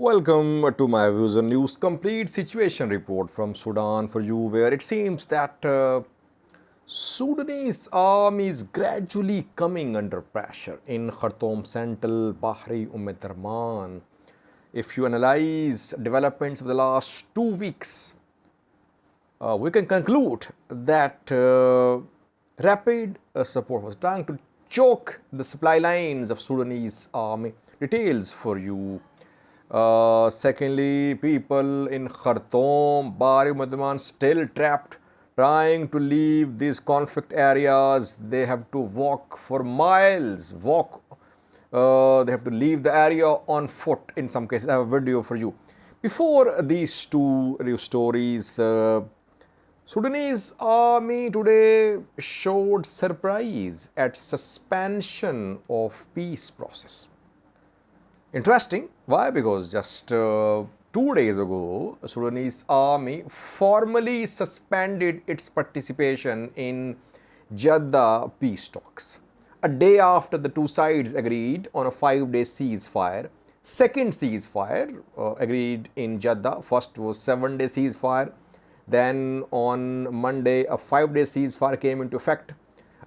Welcome to my views on news complete situation report from Sudan for you, where it seems that Sudanese army is gradually coming under pressure in Khartoum, Central, Bahri, Darman. If you analyze developments of the last 2 weeks, we can conclude that rapid support was trying to choke the supply lines of Sudanese army. Details for you. Secondly, people in Khartoum, Bahri, Darman still trapped, trying to leave these conflict areas. They have to walk for miles, they have to leave the area on foot in some cases. I have a video for you. Before these two news stories, Sudanese army today showed surprise at suspension of peace process. Interesting. Why? Because just 2 days ago, Sudanese army formally suspended its participation in Jeddah peace talks. A day after the two sides agreed on a 5-day ceasefire. Second ceasefire agreed in Jeddah. First was 7-day ceasefire. Then on Monday, a 5-day ceasefire came into effect.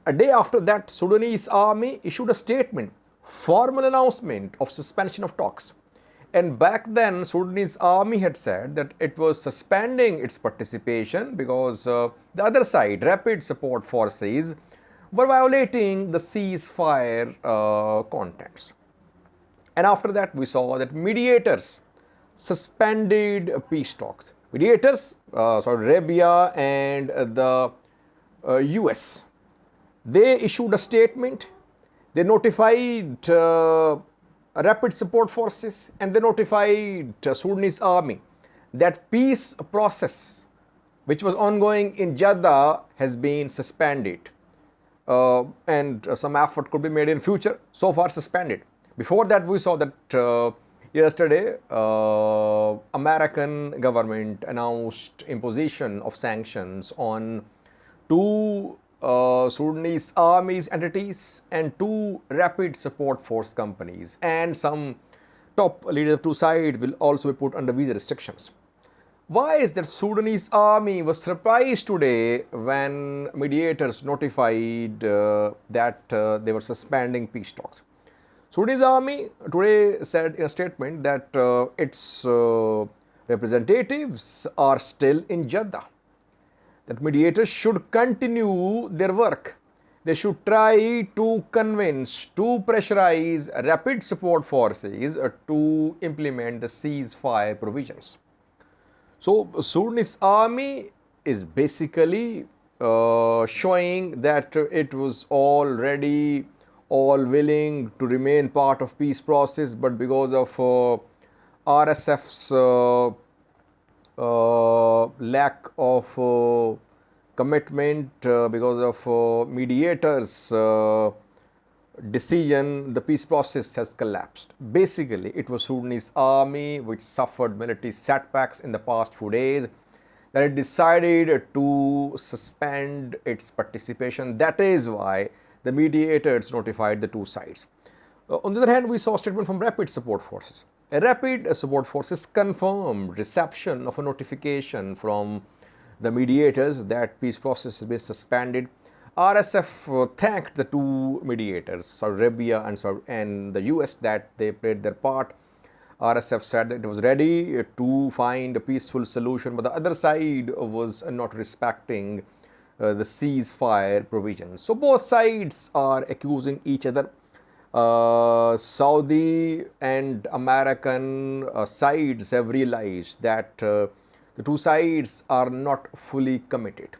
A day after that, Sudanese army issued a statement, formal announcement of suspension of talks. And back then, Sudanese army had said that it was suspending its participation because the other side, rapid support forces, were violating the ceasefire contents. And after that, we saw that mediators suspended peace talks. Mediators, Arabia and the US, they issued a statement. They notified rapid support forces and they notified Sudanese army that peace process which was ongoing in Jeddah has been suspended and some effort could be made in future. So far suspended. Before that, we saw that yesterday American government announced imposition of sanctions on two Sudanese army's entities and two rapid support force companies, and some top leaders of two sides will also be put under visa restrictions. Why is that Sudanese army was surprised today when mediators notified that they were suspending peace talks? Sudanese army today said in a statement that its representatives are still in Jeddah. That mediators should continue their work. They should try to convince, to pressurize rapid support forces to implement the ceasefire provisions. So, Sudanese army is basically showing that it was already all willing to remain part of peace process, but because of RSF's lack of commitment, because of mediators' decision, the peace process has collapsed. Basically, it was Sudanese army which suffered military setbacks in the past few days, that it decided to suspend its participation. That is why the mediators notified the two sides. On the other hand, we saw a statement from rapid support forces. Rapid support forces confirmed reception of a notification from the mediators that peace process has been suspended. RSF thanked the two mediators, Saudi Arabia and the US, that they played their part. RSF said that it was ready to find a peaceful solution, but the other side was not respecting the ceasefire provisions. So both sides are accusing each other. Saudi and American sides have realized that the two sides are not fully committed.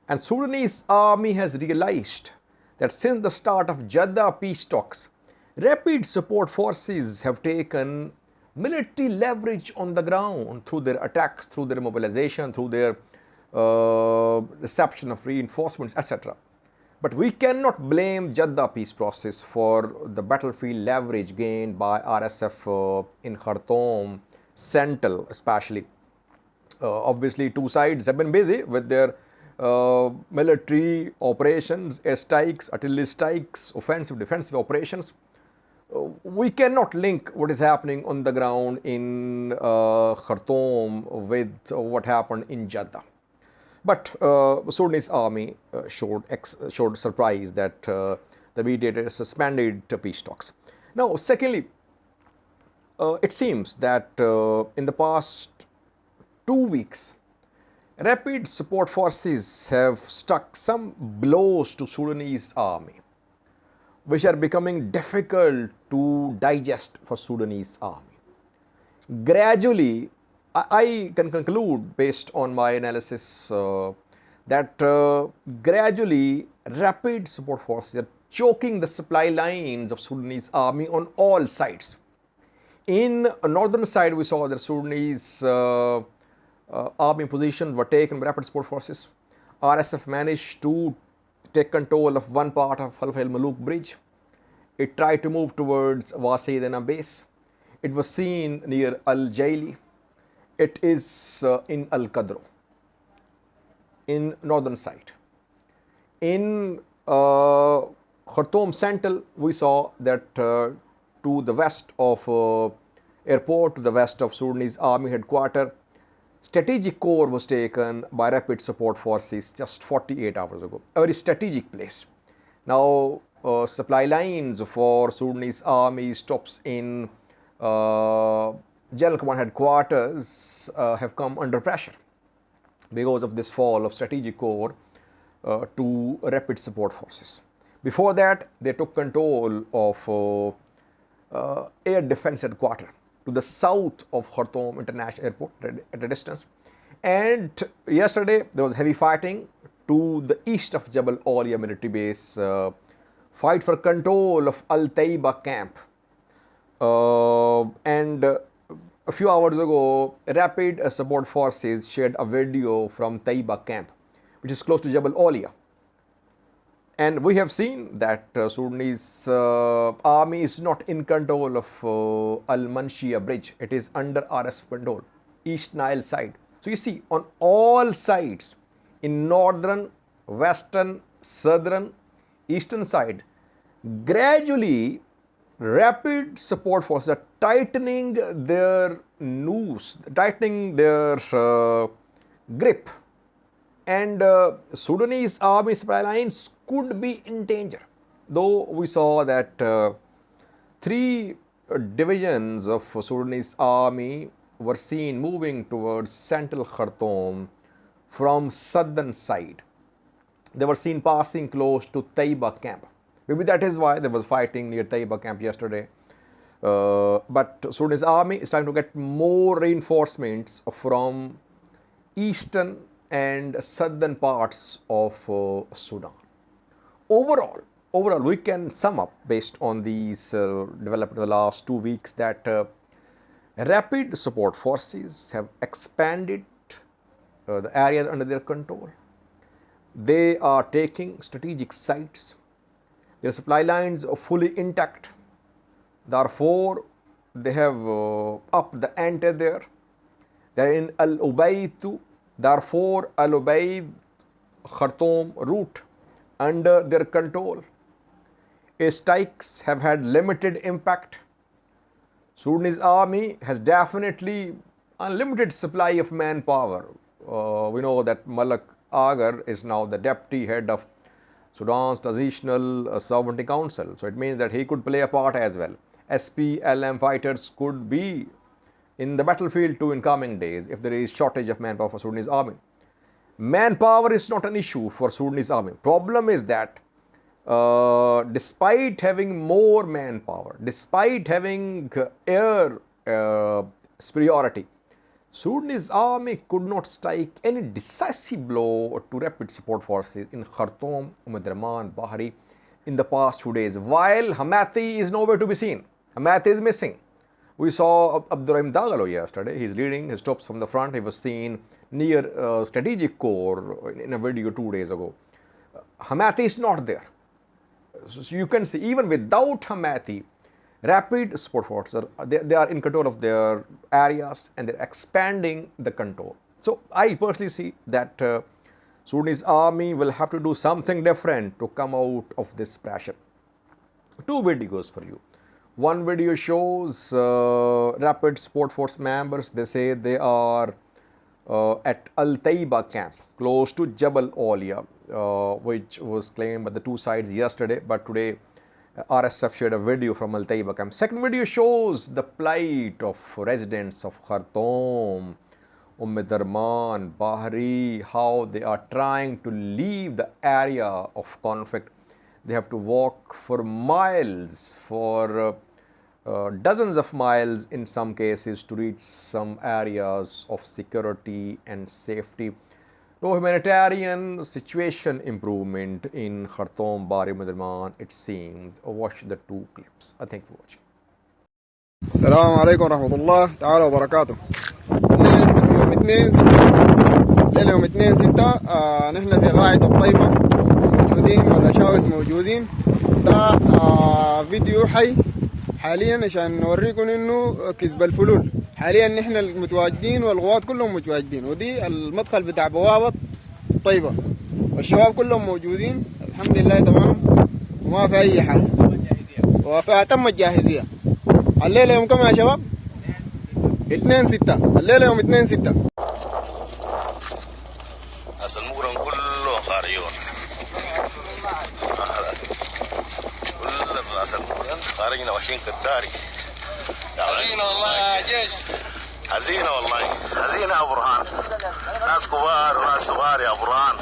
And Sudanese army has realized that since the start of Jeddah peace talks, rapid support forces have taken military leverage on the ground through their attacks, through their mobilization, through their reception of reinforcements, etc. But we cannot blame Jeddah peace process for the battlefield leverage gained by RSF in Khartoum, Central especially. Obviously, two sides have been busy with their military operations, air strikes, artillery strikes, offensive, defensive operations. we cannot link what is happening on the ground in Khartoum with what happened in Jeddah. But Sudanese army showed surprise that the mediator suspended peace talks. Now, secondly, it seems that in the past 2 weeks, rapid support forces have struck some blows to Sudanese army, which are becoming difficult to digest for Sudanese army. Gradually, I can conclude based on my analysis that gradually rapid support forces are choking the supply lines of Sudanese army on all sides. In northern side, we saw that Sudanese army positions were taken by rapid support forces. RSF managed to take control of one part of Al Maluk bridge. It tried to move towards Wasaidana base. It was seen near Al Jaili. It is in Al Qadro, in northern side. In Khartoum Central, we saw that to the west of airport, to the west of Sudanese army headquarters, strategic core was taken by rapid support forces just 48 hours ago. A very strategic place. Now, supply lines for Sudanese army stops in General Command headquarters have come under pressure because of this fall of strategic core to rapid support forces. Before that, they took control of air defense headquarters to the south of Khartoum International Airport at a distance. And yesterday, there was heavy fighting to the east of Jabal Aulia military base, fight for control of Al Taiba camp. And a few hours ago, rapid support forces shared a video from Taiba camp, which is close to Jabal Aulia. And we have seen that Sudanese army is not in control of Al Manshia bridge. It is under RSF control, East Nile side. So you see, on all sides, in northern, western, southern, eastern side, gradually rapid support forces are tightening their noose, tightening their grip, and Sudanese army supply lines could be in danger. Though we saw that 3 divisions of Sudanese army were seen moving towards central Khartoum from southern side. They were seen passing close to Taiba camp. Maybe that is why there was fighting near Taiba camp yesterday. But Sudanese army is trying to get more reinforcements from eastern and southern parts of Sudan. Overall, we can sum up based on these developed in the last 2 weeks that rapid support forces have expanded the areas under their control. They are taking strategic sites. Their supply lines are fully intact. Therefore, they have upped the ante there. They are in Al Ubaid too. Therefore, Al Ubaid Khartoum route under their control. Strikes have had limited impact. Sudanese army has definitely unlimited supply of manpower. We know that Malak Agar is now the deputy head of Sudan's Transitional Sovereignty Council. So it means that he could play a part as well. SPLM fighters could be in the battlefield too in coming days if there is shortage of manpower for Sudanese army. Manpower is not an issue for Sudanese army. Problem is that despite having more manpower, despite having air superiority, Sudanese army could not strike any decisive blow to rapid support forces in Khartoum, Omdurman, Bahri in the past few days, while Hamathi is nowhere to be seen. Hamathi is missing. We saw Abdurrahim Dagalo yesterday. He's leading his troops from the front. He was seen near strategic core in a video 2 days ago. Hamathi is not there. So you can see, even without Hamathi, rapid support forces, they are in control of their areas and they're expanding the control. So I personally see that Sudanese army will have to do something different to come out of this pressure. 2 videos for you. One video shows Rapid Support Force members. They say they are at Al Taiba camp, close to Jabal Olia, which was claimed by the two sides yesterday. But today, RSF shared a video from Al Taiba camp. Second video shows the plight of residents of Khartoum, Darman, Bahri, how they are trying to leave the area of conflict. They have to walk for miles, for dozens of miles in some cases, to reach some areas of security and safety. No humanitarian situation improvement in Khartoum, Bari, Darman, it seems. Watch the two clips. Thank you for watching. السلام عليكم ورحمة الله تعالى وبركاته. يوم 2/6 ليلة يوم 2/6 نحن في قاعدة الطيبة موجودين والأشاوس موجودين. ده فيديو حي حاليا عشان نوريكم انه كسب الفلول. حاليا نحن المتواجدين والقوات كلهم متواجدين، ودي المدخل بتاع بوابة طيبة، والشباب كلهم موجودين الحمد لله تمام وما في أي حاجة، وفيها تم الجاهزية. الليلة يوم كم يا شباب؟ 2/6. الليلة يوم 2/6. أصل المغرم كله خارجون، كل أصل المغرم خارجنا واشين كداري. حزينة والله يا جيش، حزينة والله، حزينة يا برهان. ناس كبار وناس صغار يا برهان،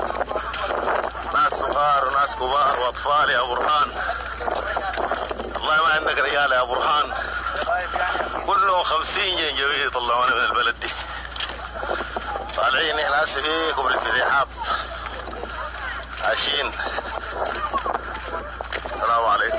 ناس صغار وناس كبار وأطفال يا برهان. والله ما عندك رجال يا برهان، كلهم 50 جنجويل يطلعونا من البلد دي. طالعين احنا هسه في كبر الفتيحات عايشين. السلام عليكم.